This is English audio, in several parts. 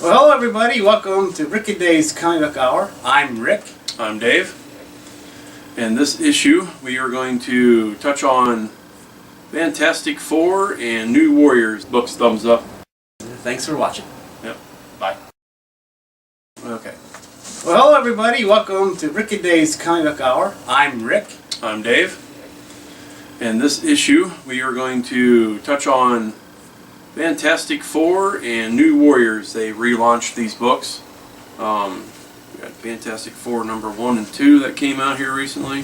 Well, hello everybody. Welcome to Rick and Dave's Comic Book Hour. I'm Rick. I'm Dave. And this issue we are going to touch on Fantastic Four and New Warriors. Books thumbs up. Thanks for watching. Yep. Bye. Okay. Well, hello everybody. Welcome to Rick and Dave's Comic Book Hour. I'm Rick. I'm Dave. And this issue we are going to touch on Fantastic Four and New Warriors. They relaunched these books. We got Fantastic Four number 1 and 2 that came out here recently.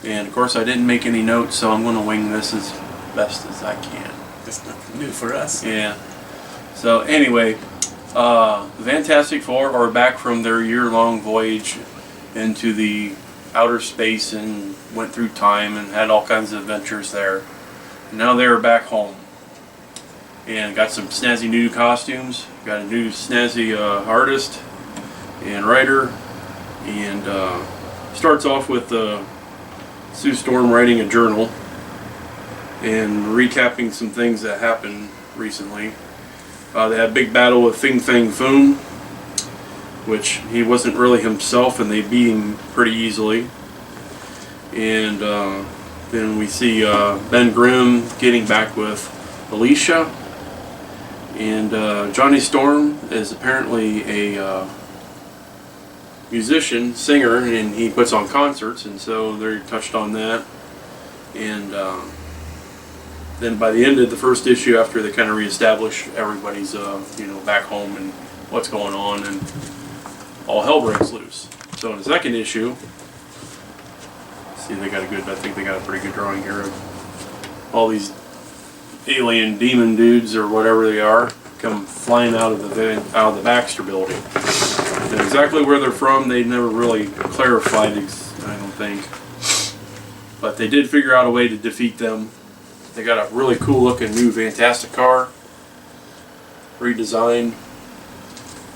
And of course I didn't make any notes, so I'm going to wing this as best as I can. That's nothing new for us. Yeah. So anyway, the Fantastic Four are back from their year-long voyage into the outer space and went through time and had all kinds of adventures there. Now they're back home and got some snazzy new costumes, got a new snazzy artist and writer, and starts off with Sue Storm writing a journal and recapping some things that happened recently. They had a big battle with Fin Fang Foom, which he wasn't really himself and they beat him pretty easily. And then we see Ben Grimm getting back with Alicia, and Johnny Storm is apparently a musician, singer, and he puts on concerts, and so they touched on that. And then by the end of the first issue, after they kind of reestablish everybody's back home and what's going on, and all hell breaks loose. So in the second issue, see, they got I think they got a pretty good drawing here of all these alien demon dudes or whatever they are come flying out of the Baxter building. And exactly where they're from, they never really clarified, I don't think. But they did figure out a way to defeat them. They got a really cool looking new Fantastic car, redesigned,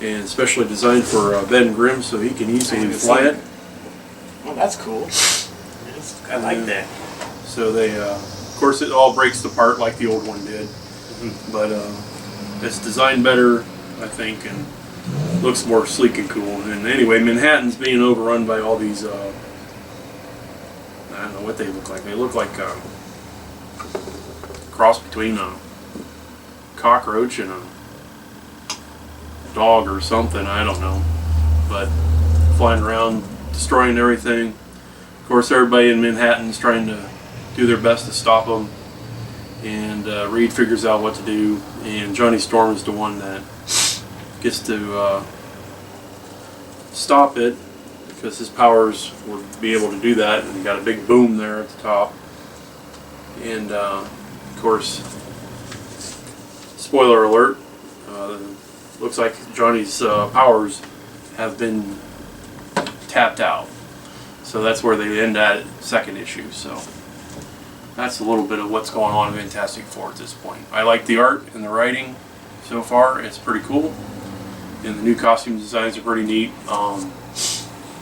and specially designed for Ben Grimm so he can easily fly it. Well, that's cool. I like that. So they, of course, it all breaks apart like the old one did, but it's designed better, I think, and looks more sleek and cool. And anyway, Manhattan's being overrun by all these, I don't know what they look like. They look like a cross between a cockroach and a dog or something, I don't know, but flying around, destroying everything. Of course, everybody in Manhattan's trying to do their best to stop them, and Reed figures out what to do, and Johnny Storm is the one that gets to stop it because his powers would be able to do that, and he got a big boom there at the top. And of course, spoiler alert, looks like Johnny's powers have been tapped out. So that's where they end at second issue. So that's a little bit of what's going on in Fantastic Four at this point. I like the art and the writing so far. It's pretty cool. And the new costume designs are pretty neat. I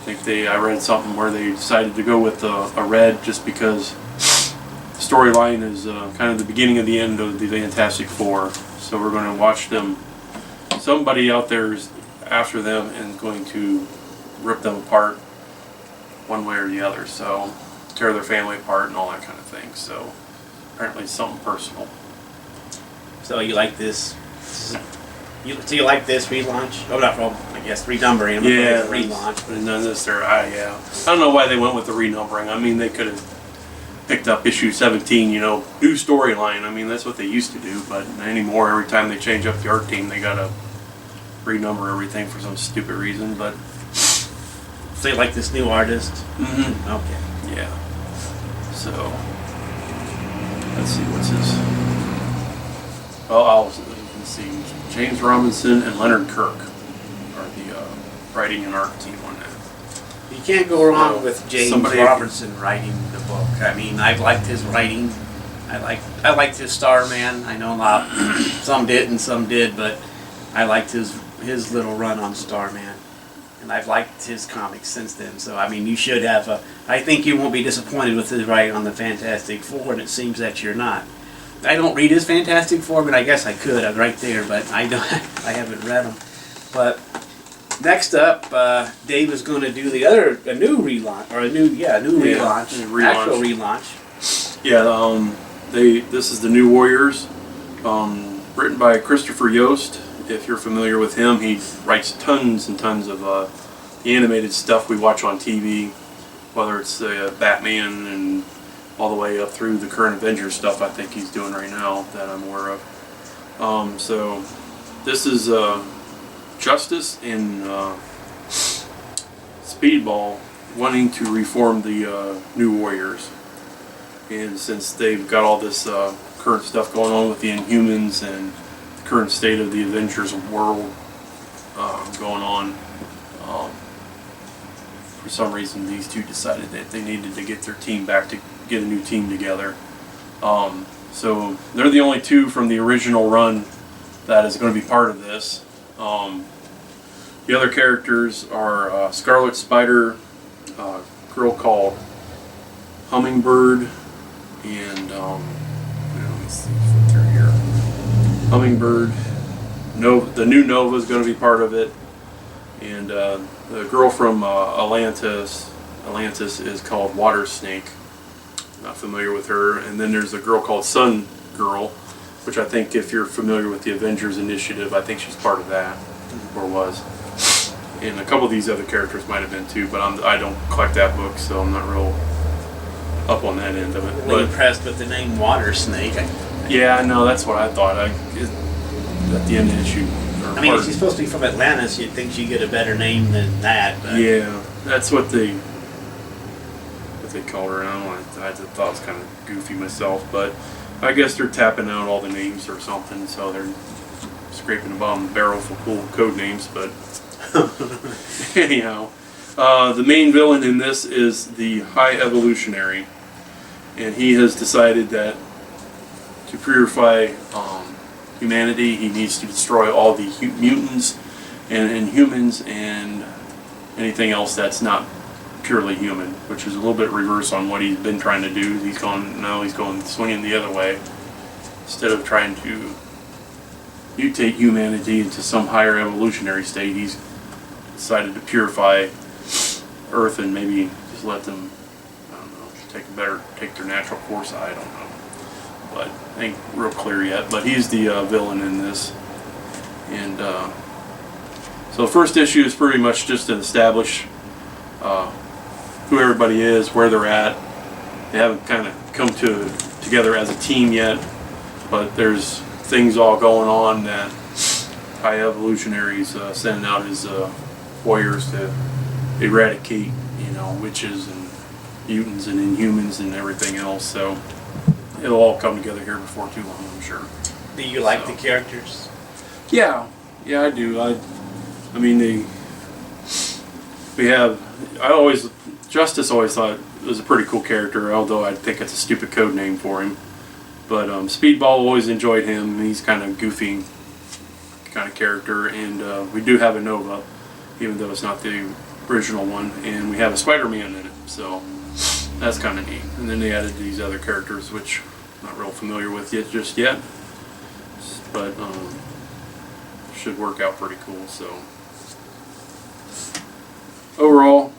think I read something where they decided to go with a red just because the storyline is kind of the beginning of the end of the Fantastic Four. So we're going to watch them. Somebody out there is after them and going to rip them apart one way or the other, so tear their family apart and all that kind of thing. So apparently it's something personal. So you like this? So you like this relaunch? Oh, not well, I guess renumbering. Yeah, relaunch. But none of this, yeah. I don't know why they went with the renumbering. I mean, they could have picked up issue 17. New storyline. I mean, that's what they used to do. But anymore, every time they change up the art team, they gotta renumber everything for some stupid reason. But so you like this new artist? Mm-hmm. Okay. Yeah. So let's see what's his. Well, let's see. James Robinson and Leonard Kirk are the writing and art team on that. You can't go wrong with James Robertson writing the book. I mean, I've liked his writing. I liked his Starman. I know a lot. Some did and some did, but I liked his little run on Starman. And I've liked his comics since then. So, I mean, you should have I think you won't be disappointed with his writing on the Fantastic Four, and it seems that you're not. I don't read his Fantastic Four, but I guess I could. I'm right there, but I don't. I haven't read them. But next up, Dave is going to do a new relaunch, or a new relaunch, actual relaunch. Yeah, this is the New Warriors, written by Christopher Yost. If you're familiar with him, he writes tons and tons of the animated stuff we watch on TV, whether it's the Batman and all the way up through the current Avengers stuff I think he's doing right now that I'm aware of. So this is Justice and Speedball wanting to reform the New Warriors. And since they've got all this current stuff going on with the Inhumans and the current state of the Avengers world going on, for some reason these two decided that they needed to get their team back to get a new team together. So they're the only two from the original run that is going to be part of this. The other characters are Scarlet Spider, a girl called Hummingbird, and let me see, flip through here. Hummingbird, the new Nova is going to be part of it, and the girl from Atlantis is called Water Snake. Not familiar with her. And then there's a girl called Sun Girl, which I think if you're familiar with the Avengers Initiative, I think she's part of that, or was. And a couple of these other characters might have been too, but I don't collect that book, so I'm not real up on that end of it. I'm really impressed with the name Water Snake. Yeah, no, that's what I thought. At the end of the issue. I mean, if she's supposed to be from Atlantis, you'd think she'd get a better name than that. But yeah, that's what they called her. I thought it was kind of goofy myself, but I guess they're tapping out all the names or something, so they're scraping the bottom of the barrel for cool code names. But anyhow, the main villain in this is the High Evolutionary, and he has decided that to purify humanity, he needs to destroy all the mutants and Inhumans and anything else that's not purely human, which is a little bit reverse on what he's been trying to do. He's going swinging the other way. Instead of trying to mutate humanity into some higher evolutionary state, he's decided to purify Earth and maybe just let them, I don't know, take their natural course. I don't know, but ain't real clear yet. But he's the villain in this, and so the first issue is pretty much just to establish who everybody is, where they're at. They haven't kind of come together as a team yet, but there's things all going on that High Evolutionary's sending out his warriors to eradicate, witches and mutants and Inhumans and everything else. So it'll all come together here before too long, I'm sure. Do you like the characters? Yeah, I do. I mean, Justice always thought it was a pretty cool character, although I think it's a stupid code name for him. But Speedball, always enjoyed him. He's kind of goofy kind of character, and we do have a Nova, even though it's not the original one, and we have a Spider-Man in it, so that's kind of neat. And then they added these other characters, which I'm not real familiar with just yet, but should work out pretty cool. So overall,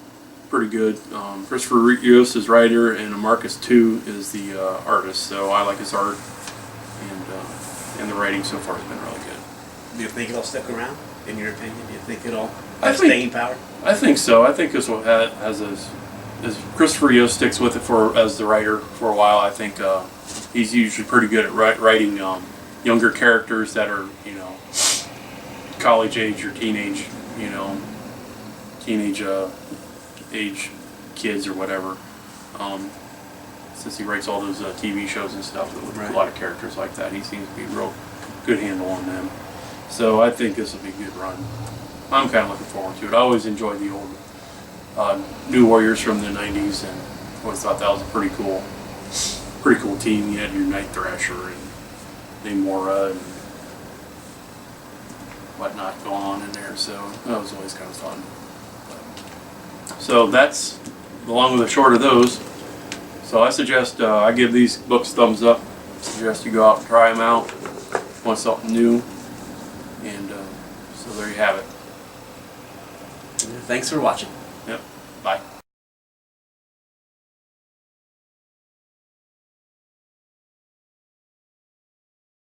pretty good. Christopher Yost is writer, and Marcus Tu is the artist. So I like his art, and the writing so far has been really good. Do you think it'll stick around? In your opinion, do you think it'll have staying power? I think so. I think this will as Christopher Yost sticks with it as the writer for a while. I think he's usually pretty good at writing younger characters that are college age or teenage age kids or whatever. Since he writes all those TV shows and stuff with a lot of characters like that, he seems to be a real good handle on them. So I think this will be a good run. I'm kind of looking forward to it. I always enjoyed the old New Warriors from the 90s, and always thought that was a pretty cool team. You had your Night Thrasher and Namora and whatnot going on in there, so that was always kind of fun. So that's the long and the short of those. So I suggest I give these books thumbs up. suggest you go out and try them out. Want something new, and so there you have it. Thanks for watching. Yep.